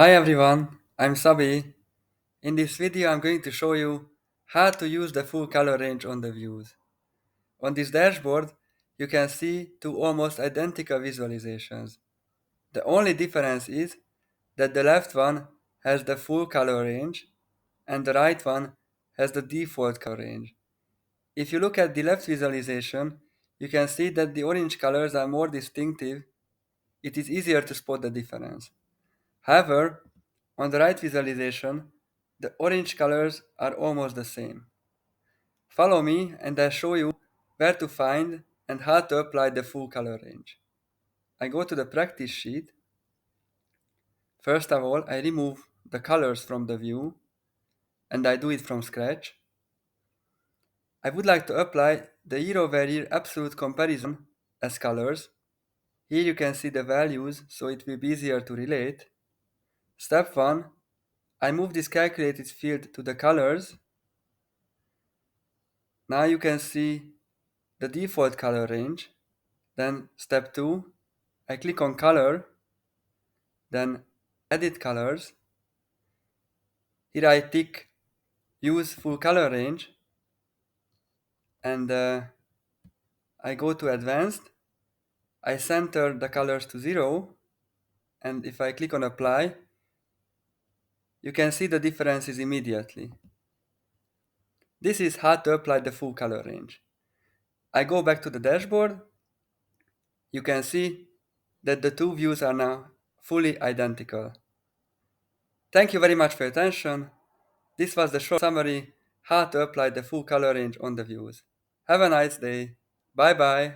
Hi everyone, I'm Sabi. In this video I'm going to show you how to use the full color range on the views. On this dashboard you can see two almost identical visualizations. The only difference is that the left one has the full color range and the right one has the default color range. If you look at the left visualization, you can see that the orange colors are more distinctive. It is easier to spot the difference. However, on the right visualization, the orange colors are almost the same. Follow me and I'll show you where to find and how to apply the full color range. I go to the practice sheet. First of all, I remove the colors from the view and I do it from scratch. I would like to apply the year-over-year absolute comparison as colors. Here you can see the values, so it will be easier to relate. Step 1. I move this calculated field to the colors. Now you can see the default color range. Then step 2, I click on color, then edit colors. Here I tick use full color range and I go to advanced. I center the colors to 0 and if I click on apply, you can see the differences immediately. This is how to apply the full color range. I go back to the dashboard. You can see that the two views are now fully identical. Thank you very much for your attention. This was the short summary how to apply the full color range on the views. Have a nice day. Bye bye.